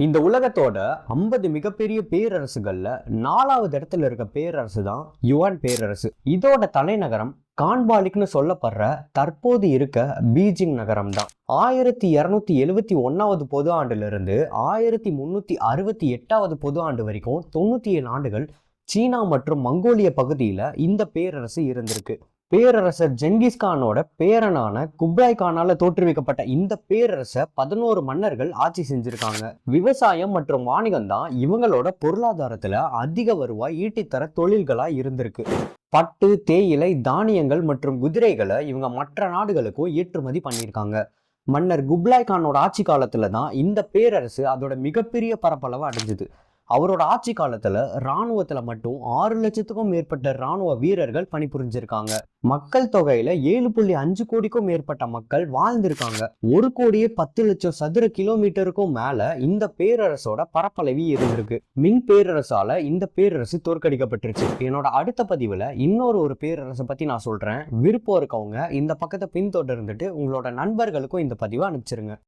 இந்த உலகத்தோட 50 மிகப்பெரிய பேரரசுகள்ல 4வது இடத்துல இருக்க பேரரசு தான் யுவான் பேரரசு. இதோட தலைநகரம் கான்பாலிக்னு சொல்லப்படுற தற்போது இருக்க பீஜிங் நகரம் தான். 1271வது பொது ஆண்டுல இருந்து 1368வது பொது ஆண்டு வரைக்கும் 97 ஆண்டுகள் சீனா மற்றும் மங்கோலிய பகுதியில இந்த பேரரசு இருந்திருக்கு. பேரரசர் ஜெங்கிஸ்கானோட பேரனான குப்லாய் கானால தோற்றுவிக்கப்பட்ட இந்த பேரரசை 11 மன்னர்கள் ஆட்சி செஞ்சிருக்காங்க. விவசாயம் மற்றும் வாணிகம் தான் இவங்களோட பொருளாதாரத்துல அதிக வருவாய் ஈட்டித்தர தொழில்களா இருந்திருக்கு. பட்டு, தேயிலை, தானியங்கள் மற்றும் குதிரைகளை இவங்க மற்ற நாடுகளுக்கும் ஏற்றுமதி பண்ணியிருக்காங்க. மன்னர் குப்லாய் கானோட ஆட்சி காலத்துல தான் இந்த பேரரசு அதோட மிகப்பெரிய பரப்பளவை அடைஞ்சது. அவரோட ஆட்சி காலத்துல இராணுவத்துல மட்டும் 6 லட்சத்துக்கும் மேற்பட்ட இராணுவ வீரர்கள் பணிபுரிஞ்சிருக்காங்க. மக்கள் தொகையில 7.5 கோடிக்கும் மேற்பட்ட மக்கள் வாழ்ந்திருக்காங்க. 1,10,00,000 சதுர கிலோமீட்டருக்கும் மேல இந்த பேரரசோட பரப்பளவி இருந்திருக்கு. மிங் பேரரசால இந்த பேரரசு தோற்கடிக்கப்பட்டுருச்சு. என்னோட அடுத்த பதிவுல இன்னொரு பேரரசை பத்தி நான் சொல்றேன். விருப்பம் இருக்கவங்க இந்த பக்கத்தை பின்தொடர்ந்துட்டு உங்களோட நண்பர்களுக்கும் இந்த பதிவை அனுப்பிச்சிருங்க.